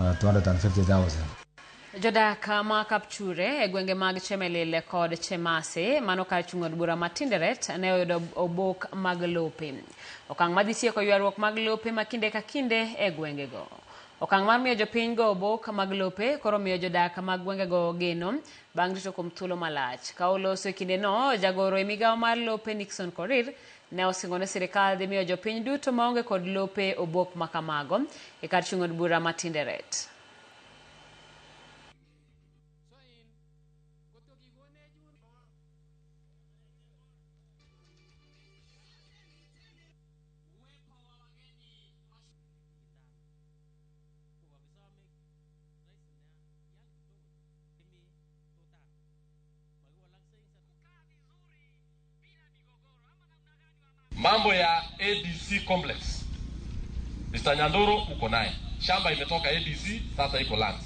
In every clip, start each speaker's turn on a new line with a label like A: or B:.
A: 250,000.
B: Jodak ma Kapchure gwenge mag Chemelil kod Chemase mano kar chung'od bura ma Tinderet ne oyudo obok mag lope. Okang' madhi tieko ywaruok mag lope ma kinde ka kinde e gwengego. Okang' mar miyo jopiny go obok mag lope koro miyo jodak mag gwengego geno bang' rito kuom thuolo malach. Ka oloso e kindeno, jagoro e migawo mar lope Nixon Korir ne osingo ne sirikal dhi miyo jopiny duto maonge kod lope obok ma kamago e kar chung'od bura ma Tinderet.
C: Mambo ya ADC complex. Mr. Nyandoro uko naye. Shamba imetoka ADC, sasa iko lands.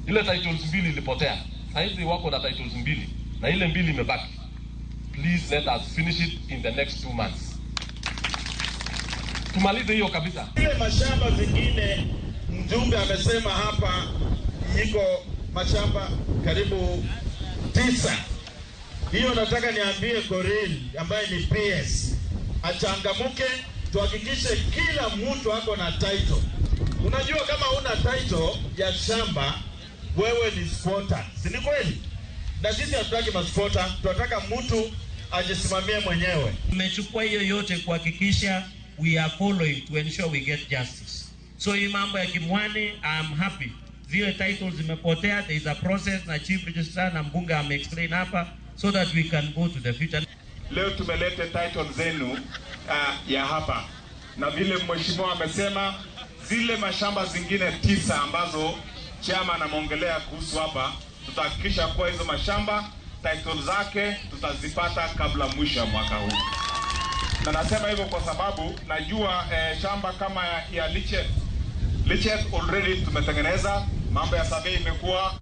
C: Ile titles mbili ilipotea. Saizi wako na titles mbili na ile mbili imebaki. Please let us finish it in the next 2 months. Tumalize hiyo kabisa.
D: Ile mashamba zingine mjumbe amesema hapa iko mashamba karibu 9. Hiyo nataka niambie Korir ambaye ni PS achangamuke, tuhakikishe kila mtu ako na title. Unajua kama una title ya shamba wewe ni squatter, si ni kweli? Na sisi hatutaki masquatter, tunataka mtu ajisimamie mwenyewe.
E: Tumechukua hiyo yote kuhakikisha we are following to ensure we get justice. So hii mambo ya Kimwani, I'm happy. Zile titles zimepotea, there is a process na chief registrar na mbunge ame-explain hapa so that we can go to the future.
D: Leo tumelete title zenu ya hapa. Na vile mheshimiwa amesema zile mashamba zingine 9 ambazo chama anaongelea kuhusu hapa, tutahakikisha kwa hizo mashamba title zake tutazipata kabla mwisho wa mwaka huu. Na nasema hivyo kwa sababu najua shamba kama ya Lichet already tumetengeneza, mambo ya survey imekuwa